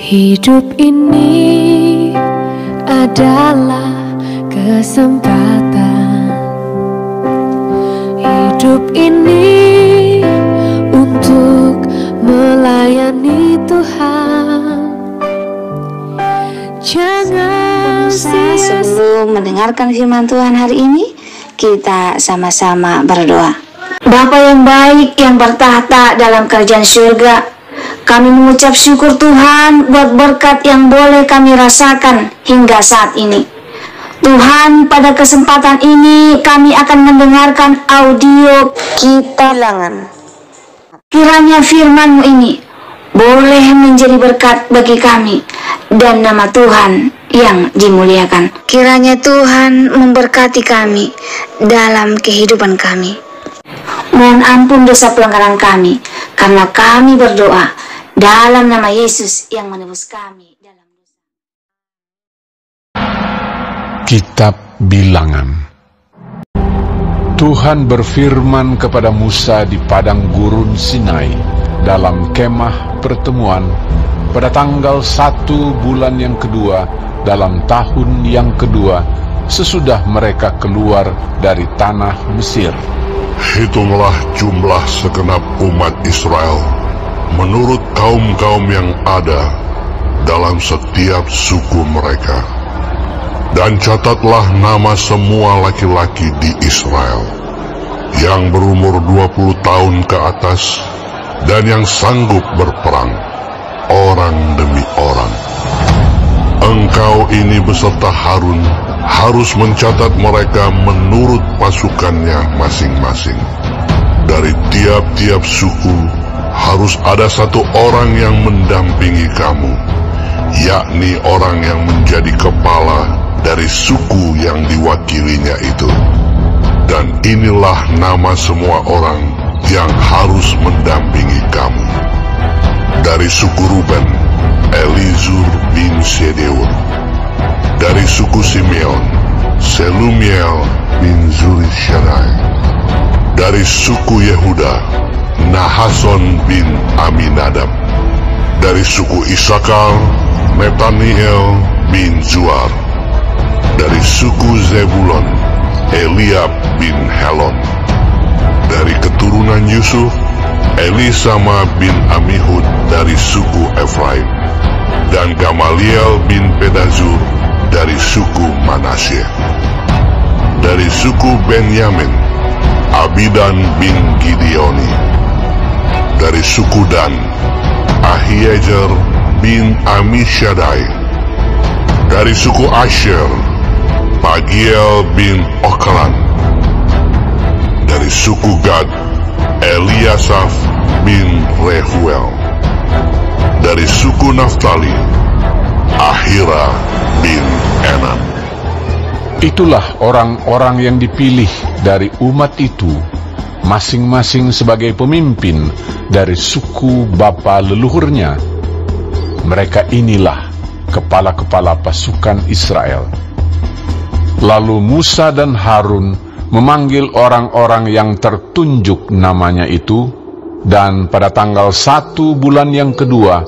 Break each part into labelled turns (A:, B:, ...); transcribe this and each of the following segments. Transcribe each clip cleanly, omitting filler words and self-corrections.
A: Hidup ini adalah kesempatan. Hidup ini untuk melayani Tuhan. Jangan sia-sia.
B: Sebelum mendengarkan firman Tuhan hari ini, kita sama-sama berdoa. Bapa yang baik yang bertahta dalam kerajaan surga, kami mengucap syukur Tuhan buat berkat yang boleh kami rasakan hingga saat ini. Tuhan, pada kesempatan ini kami akan mendengarkan audio kita Bilangan. Kiranya firman-Mu ini boleh menjadi berkat bagi kami dan nama Tuhan yang dimuliakan. Kiranya Tuhan memberkati kami dalam kehidupan kami. Mohon ampun dosa pelanggaran kami, karena kami berdoa dalam nama Yesus yang menebus kami dalam dosa.
C: Kitab Bilangan. Tuhan berfirman kepada Musa di padang gurun Sinai dalam kemah pertemuan pada tanggal 1 bulan yang kedua dalam tahun yang kedua sesudah mereka keluar dari tanah Mesir.
D: Hitunglah jumlah segenap umat Israel menurut kaum-kaum yang ada dalam setiap suku mereka. Dan catatlah nama semua laki-laki di Israel yang berumur 20 tahun ke atas dan yang sanggup berperang, orang demi orang. Engkau ini beserta Harun harus mencatat mereka menurut pasukannya masing-masing. Dari tiap-tiap suku harus ada satu orang yang mendampingi kamu, yakni orang yang menjadi kepala dari suku yang diwakilinya itu. Dan inilah nama semua orang yang harus mendampingi kamu. Dari suku Ruben, Elizur bin Sedeur. Dari suku Simeon, Selumiel bin Zurishaddai. Dari suku Yehuda, Nahason bin Aminadab. Dari suku Isakar, Netaniel bin Zuar. Dari suku Zebulon, Eliab bin Helon. Dari keturunan Yusuf, Elisama bin Amihud dari suku Efraim. Dan Gamaliel bin Pedazur dari suku Manasye. Dari suku Benyamin, Abidan bin Gideoni. Dari suku Dan, Ahiezer bin Amishadai. Dari suku Asher, Pagiel bin Okran. Dari suku Gad, Eliasaf bin Rehuel. Dari suku Naftali, Ahira bin Enan.
C: Itulah orang-orang yang dipilih dari umat itu, masing-masing sebagai pemimpin dari suku bapa leluhurnya. Mereka inilah kepala-kepala pasukan Israel. Lalu Musa dan Harun memanggil orang-orang yang tertunjuk namanya itu, dan pada tanggal 1 bulan yang kedua,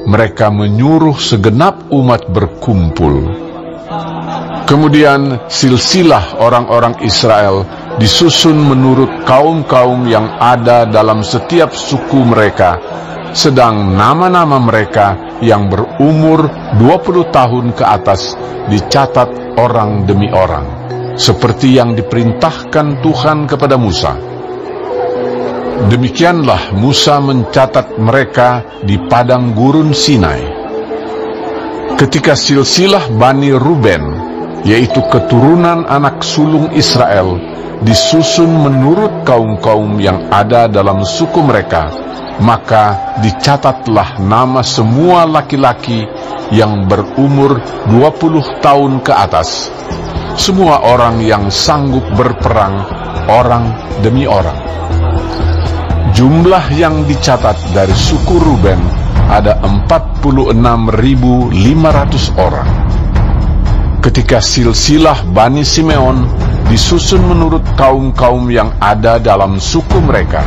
C: mereka menyuruh segenap umat berkumpul. Kemudian silsilah orang-orang Israel disusun menurut kaum-kaum yang ada dalam setiap suku mereka, sedang nama-nama mereka yang berumur 20 tahun ke atas dicatat orang demi orang, seperti yang diperintahkan Tuhan kepada Musa. Demikianlah Musa mencatat mereka di padang gurun Sinai. Ketika silsilah Bani Ruben, yaitu keturunan anak sulung Israel, disusun menurut kaum-kaum yang ada dalam suku mereka, maka dicatatlah nama semua laki-laki yang berumur 20 tahun ke atas, semua orang yang sanggup berperang, orang demi orang. Jumlah yang dicatat dari suku Ruben ada 46.500 orang. Ketika silsilah Bani Simeon disusun menurut kaum-kaum yang ada dalam suku mereka,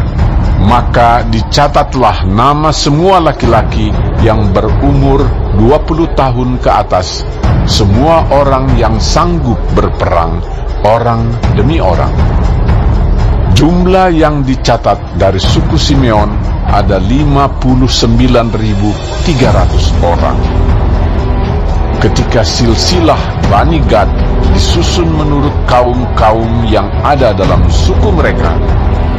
C: Maka dicatatlah nama semua laki-laki yang berumur 20 tahun ke atas, semua orang yang sanggup berperang, orang demi orang. Jumlah yang dicatat dari suku Simeon ada 59.300 orang. Ketika silsilah Bani Gad disusun menurut kaum-kaum yang ada dalam suku mereka,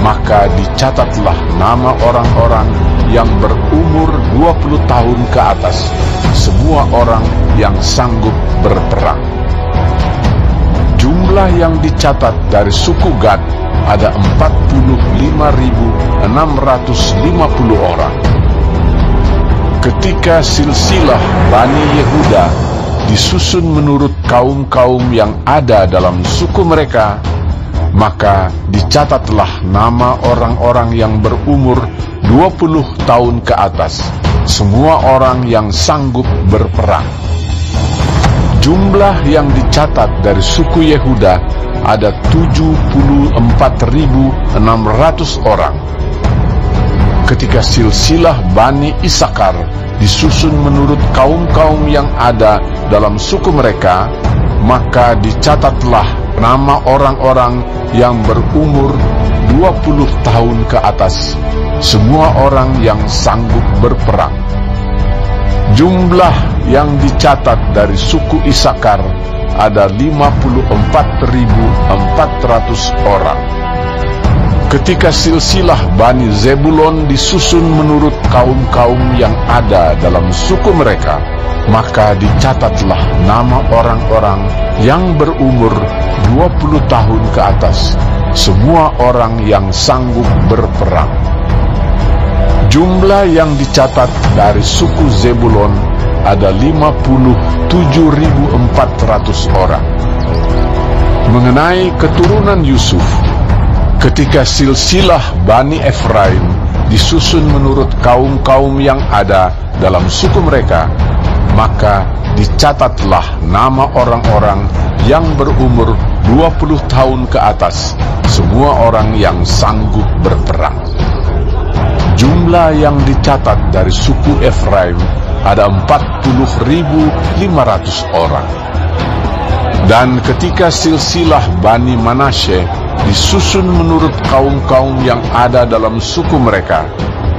C: maka dicatatlah nama orang-orang yang berumur 20 tahun ke atas, semua orang yang sanggup berperang. Jumlah yang dicatat dari suku Gad ada 45.650 orang. Ketika silsilah Bani Yehuda disusun menurut kaum-kaum yang ada dalam suku mereka, maka dicatatlah nama orang-orang yang berumur 20 tahun ke atas, semua orang yang sanggup berperang. Jumlah yang dicatat dari suku Yehuda ada 74.600 orang. Ketika silsilah Bani Isakar disusun menurut kaum-kaum yang ada dalam suku mereka, maka dicatatlah nama orang-orang yang berumur 20 tahun ke atas, semua orang yang sanggup berperang. Jumlah yang dicatat dari suku Isakar ada 54.400 orang. Ketika silsilah Bani Zebulon disusun menurut kaum-kaum yang ada dalam suku mereka, maka dicatatlah nama orang-orang yang berumur 20 tahun ke atas, semua orang yang sanggup berperang. Jumlah yang dicatat dari suku Zebulon ada 57.400 orang. Mengenai keturunan Yusuf, ketika silsilah Bani Efraim disusun menurut kaum-kaum yang ada dalam suku mereka, maka dicatatlah nama orang-orang yang berumur 20 tahun ke atas, semua orang yang sanggup berperang. Jumlah yang dicatat dari suku Efraim ada 40.500 orang. Dan ketika silsilah Bani Manasye disusun menurut kaum-kaum yang ada dalam suku mereka,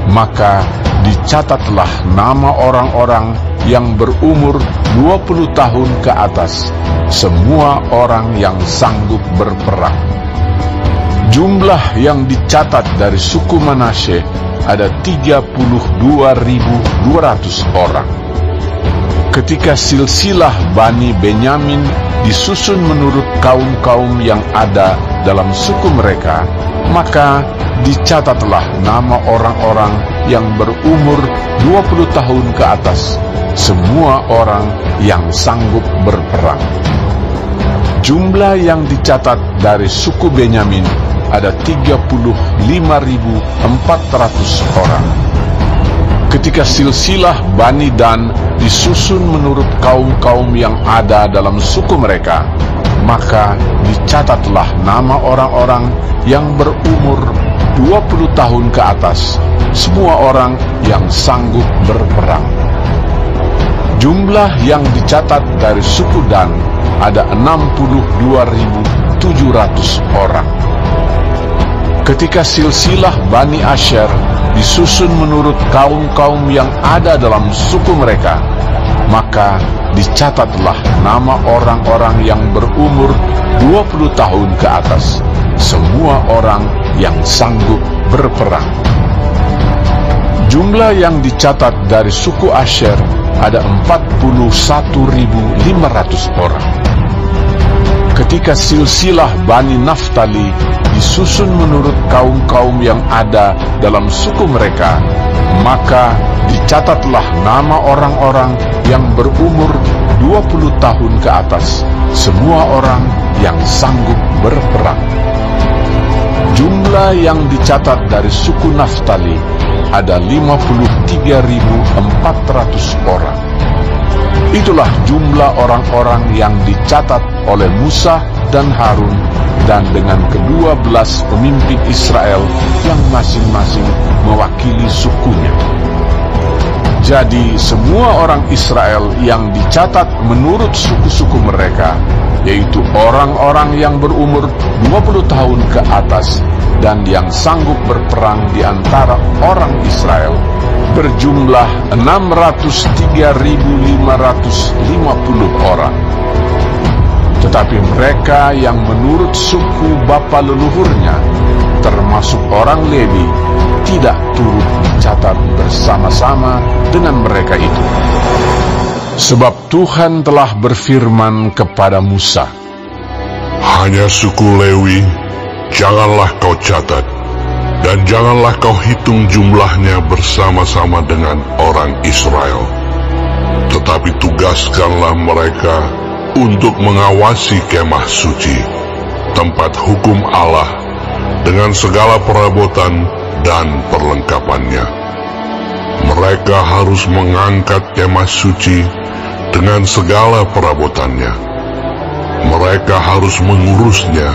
C: maka dicatatlah nama orang-orang yang berumur 20 tahun ke atas, semua orang yang sanggup berperang. Jumlah yang dicatat dari suku Manasye ada 32.200 orang. Ketika silsilah Bani Benyamin disusun menurut kaum-kaum yang ada dalam suku mereka, maka dicatatlah nama orang-orang yang berumur 20 tahun ke atas, semua orang yang sanggup berperang. Jumlah yang dicatat dari suku Benyamin ada 35.400 orang. Ketika silsilah Bani Dan disusun menurut kaum-kaum yang ada dalam suku mereka, maka dicatatlah nama orang-orang yang berumur 20 tahun ke atas, semua orang yang sanggup berperang. Jumlah yang dicatat dari suku Dan ada 62.700 orang. Ketika silsilah Bani Asher disusun menurut kaum-kaum yang ada dalam suku mereka, maka dicatatlah nama orang-orang yang berumur 20 tahun ke atas, semua orang yang sanggup berperang. Jumlah yang dicatat dari suku Asher ada 41.500 orang. Ketika silsilah Bani Naftali disusun menurut kaum-kaum yang ada dalam suku mereka, maka dicatatlah nama orang-orang yang berumur 20 tahun ke atas, semua orang yang sanggup berperang. Jumlah yang dicatat dari suku Naftali ada 53.400 orang. Itulah jumlah orang-orang yang dicatat oleh Musa dan Harun dan dengan ke-12 pemimpin Israel yang masing-masing mewakili sukunya. Jadi semua orang Israel yang dicatat menurut suku-suku mereka, yaitu orang-orang yang berumur 20 tahun ke atas dan yang sanggup berperang di antara orang Israel, berjumlah 603.550 orang. Tetapi mereka yang menurut suku bapa leluhurnya, termasuk orang Lewi, tidak turut dicatat bersama-sama dengan mereka itu. Sebab Tuhan telah berfirman kepada Musa,
D: hanya suku Lewi janganlah kau catat, dan janganlah kau hitung jumlahnya bersama-sama dengan orang Israel. Tetapi tugaskanlah mereka untuk mengawasi kemah suci, tempat hukum Allah, dengan segala perabotan dan perlengkapannya. Mereka harus mengangkat kemah suci dengan segala perabotannya. Mereka harus mengurusnya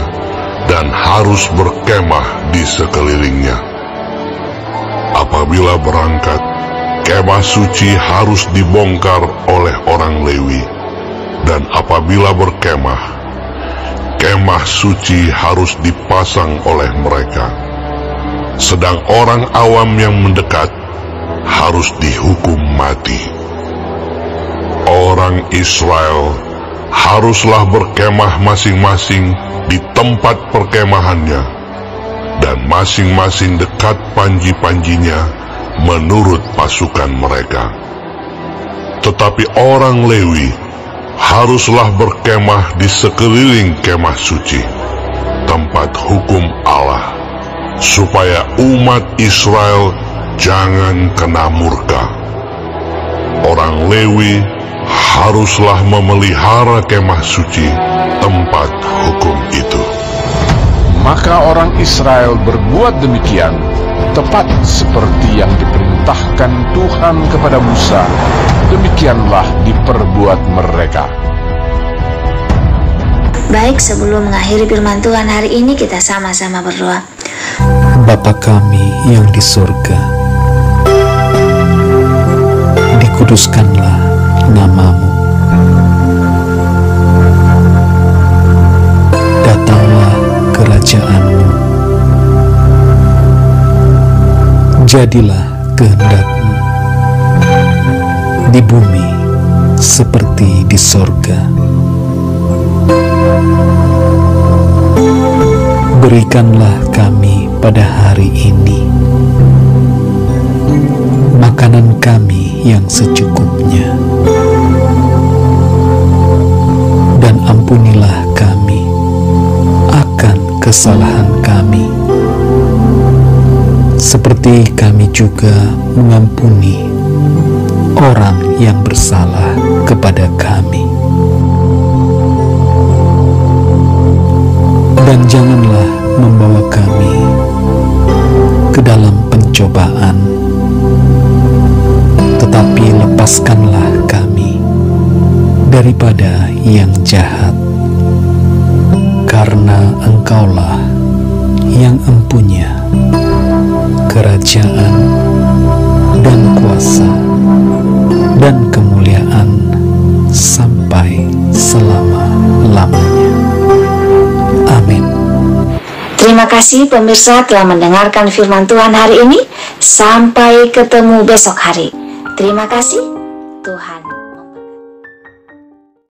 D: dan harus berkemah di sekelilingnya. Apabila berangkat, kemah suci harus dibongkar oleh orang Lewi, dan apabila berkemah, kemah suci harus dipasang oleh mereka. Sedang orang awam yang mendekat harus dihukum mati. Orang Israel haruslah berkemah masing-masing di tempat perkemahannya, dan masing-masing dekat panji-panjinya menurut pasukan mereka. Tetapi orang Lewi haruslah berkemah di sekeliling kemah suci, tempat hukum Allah, supaya umat Israel jangan kena murka. Orang Lewi haruslah memelihara kemah suci, tempat hukum itu.
C: Maka orang Israel berbuat demikian, tepat seperti yang diperintahkan Tuhan kepada Musa. Demikianlah diperbuat mereka.
B: Baik, sebelum mengakhiri firman Tuhan hari ini, kita sama-sama berdoa.
E: Bapa kami yang di surga, dikuduskanlah nama-Mu. Datanglah kerajaan-Mu. Jadilah kehendak-Mu di bumi seperti di sorga. Berikanlah kami pada hari ini makanan kami yang secukupnya, dan ampunilah kami akan kesalahan kami, seperti kami juga mengampuni orang yang bersalah kepada kami. Dan janganlah membawa kami ke dalam pencobaan, tetapi lepaskanlah kami daripada yang jahat, karena Engkaulah yang empunya kerajaan dan kuasa dan kemuliaan sampai selama-lamanya. Amin.
B: Terima kasih pemirsa telah mendengarkan firman Tuhan hari ini. Sampai ketemu besok hari. Terima kasih. Tuhan